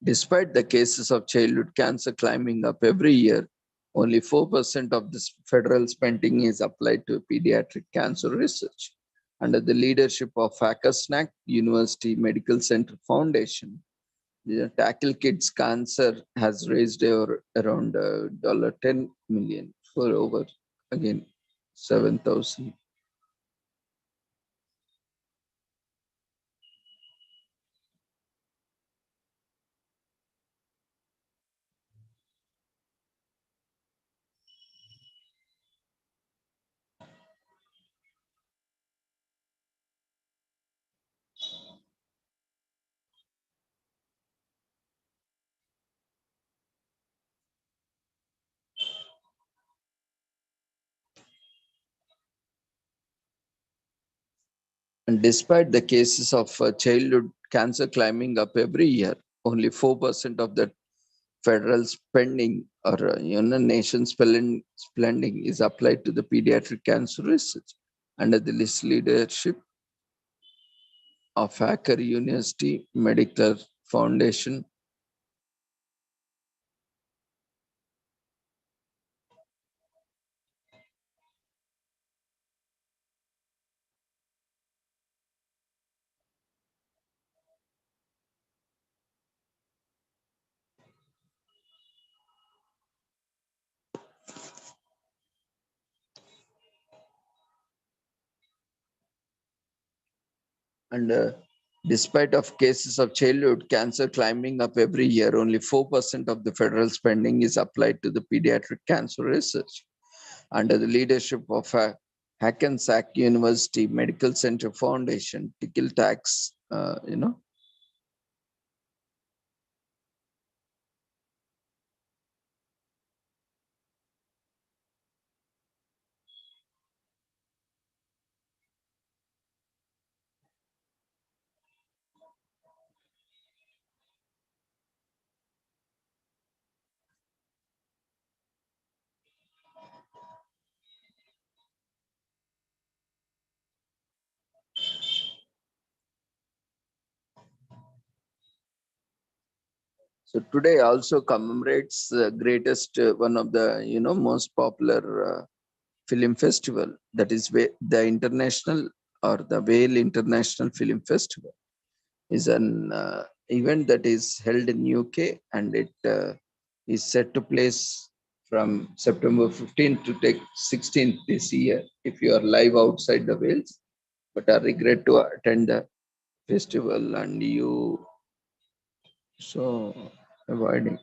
despite the cases of childhood cancer climbing up every year, only 4% of this federal spending is applied to pediatric cancer research. Under the leadership of Hackersnack University Medical Center Foundation, the Tackle Kids Cancer has raised around $10 million for over, again, 7,000. And despite the cases of childhood cancer climbing up every year, only 4% of the federal spending or nation spending is applied to the pediatric cancer research. Under the leadership of Hacker University Medical Foundation, and despite of cases of childhood cancer climbing up every year, only 4% of the federal spending is applied to the pediatric cancer research. Under the leadership of Hackensack University Medical Center Foundation, Tickle Tax, so today also commemorates the greatest, one of the most popular film festival, that is the international or the Whale International Film Festival. Is an event that is held in UK, and it is set to place from September 15th to take 16th this year. If you are live outside the Wales, but I regret to attend the festival and you so avoiding.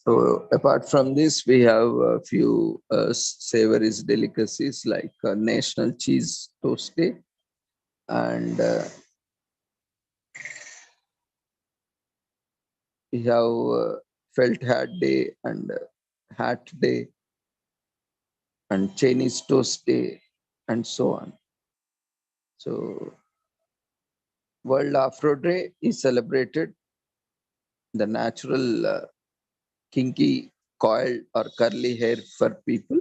So apart from this, we have a few savory delicacies like National Cheese Toast Day and we have Felt Hat Day and Hat Day and Chinese Toast Day and so on. So World Afro Day is celebrated the natural kinky coiled or curly hair for people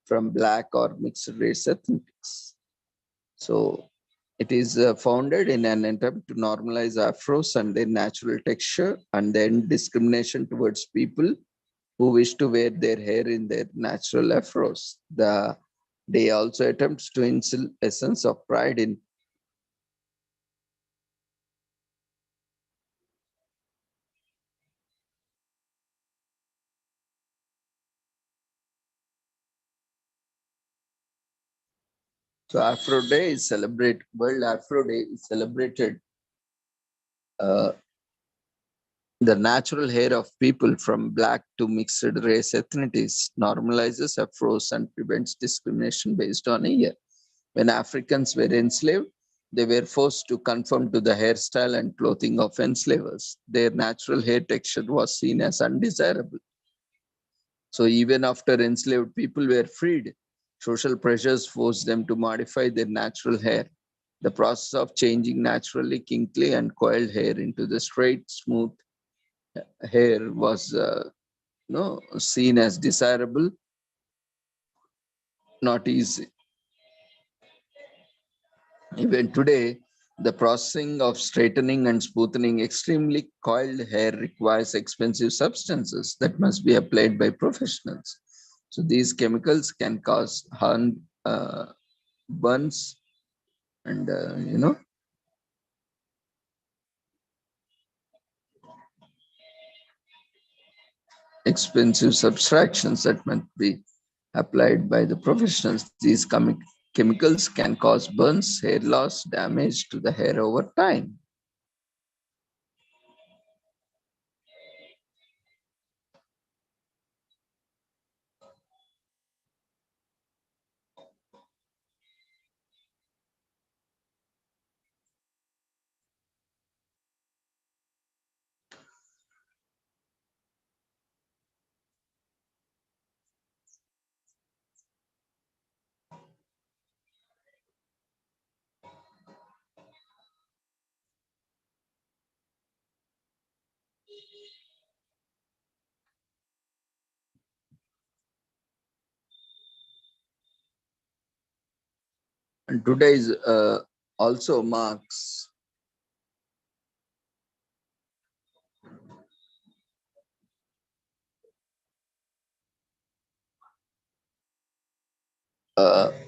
from black or mixed race ethnics. So it is founded in an attempt to normalize afros and their natural texture and then discrimination towards people who wish to wear their hair in their natural afros. The day also attempts to instill a sense of pride in so Afro Day is celebrated, World Afro Day is celebrated uh, the natural hair of people from black to mixed race ethnicities normalizes afros and prevents discrimination based on a year. When Africans were enslaved, they were forced to conform to the hairstyle and clothing of enslavers. Their natural hair texture was seen as undesirable. So even after enslaved people were freed, social pressures forced them to modify their natural hair. The process of changing naturally kinky and coiled hair into the straight, smooth hair was seen as desirable, not easy. Even today, the processing of straightening and smoothing extremely coiled hair requires expensive substances that must be applied by professionals. So these chemicals can cause harm, burns, and expensive subtractions that must be applied by the professionals. These chemicals can cause burns, hair loss, damage to the hair over time. And today is also marks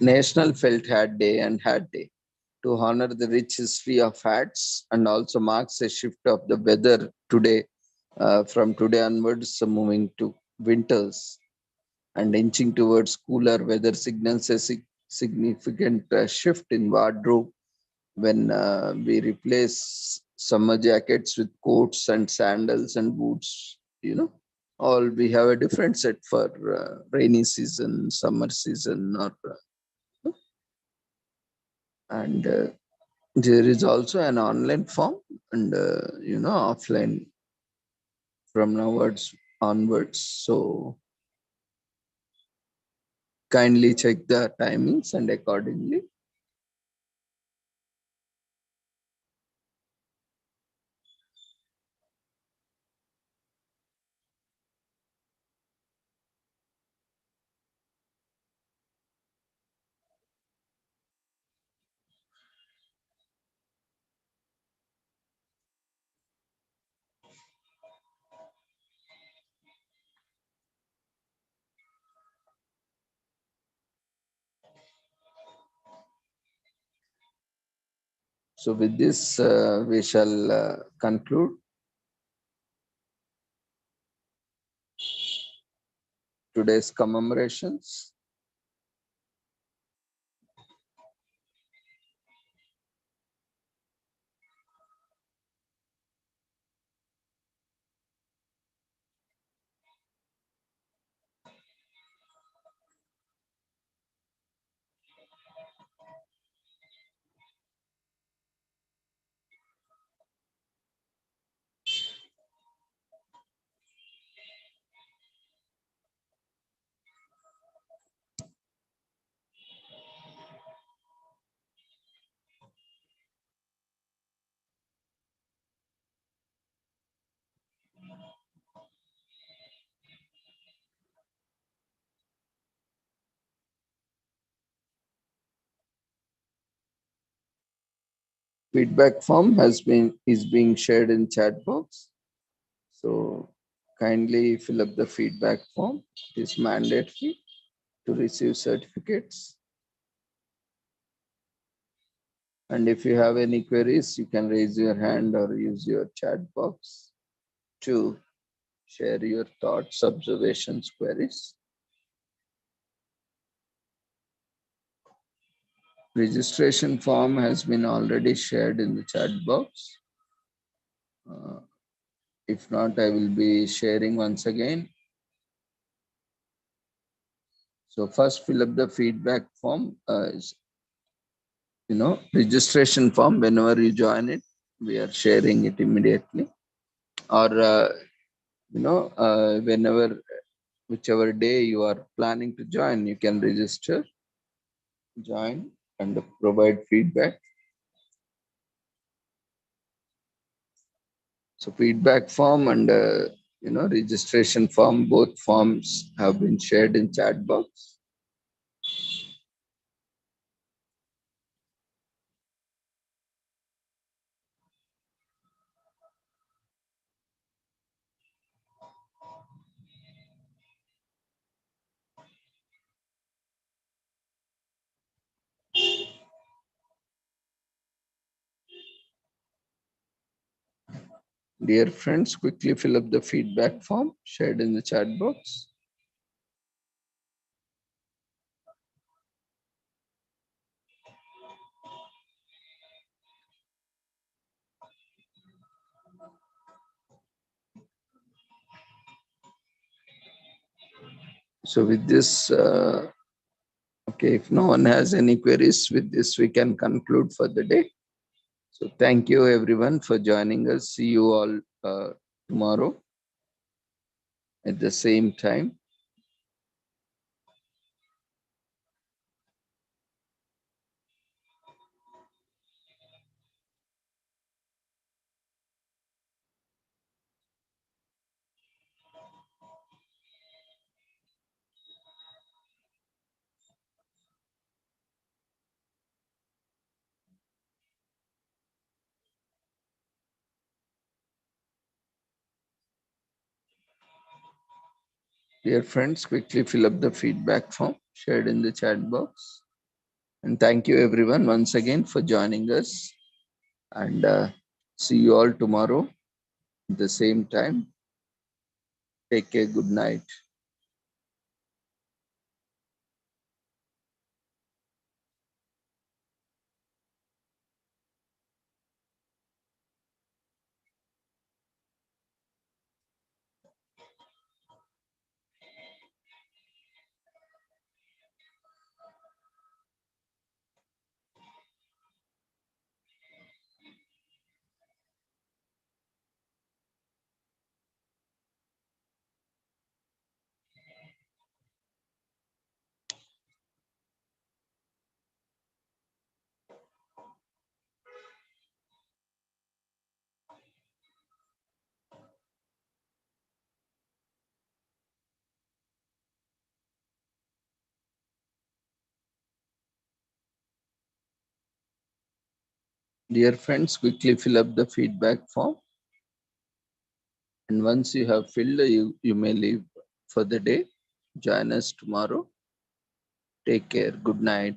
National Felt Hat Day and Hat Day to honor the rich history of hats and also marks a shift of the weather today from today onwards moving to winters and inching towards cooler weather signals a significant shift in wardrobe when we replace summer jackets with coats and sandals and boots, all we have a different set for rainy season, summer season, or and there is also an online form and offline from onwards. So kindly check the timings and accordingly. So with this, we shall conclude today's commemorations. Feedback form is being shared in chat box. So kindly fill up the feedback form. It is mandatory to receive certificates. And if you have any queries, you can raise your hand or use your chat box to share your thoughts, observations, queries. Registration form has been already shared in the chat box. If not, I will be sharing once again. So first fill up the feedback form. Registration form, whenever you join it, we are sharing it immediately. Or, whenever, whichever day you are planning to join, you can register, join, and provide feedback. So feedback form and registration form, both forms have been shared in chat box. Dear friends, quickly fill up the feedback form shared in the chat box. So with this, okay, if no one has any queries, with this we can conclude for the day. So thank you everyone for joining us. See you all tomorrow at the same time. Dear friends, quickly fill up the feedback form shared in the chat box. And thank you everyone once again for joining us. And see you all tomorrow at the same time. Take care. Good night. Dear friends, quickly fill up the feedback form. And once you have filled, you may leave for the day. Join us tomorrow. Take care. Good night.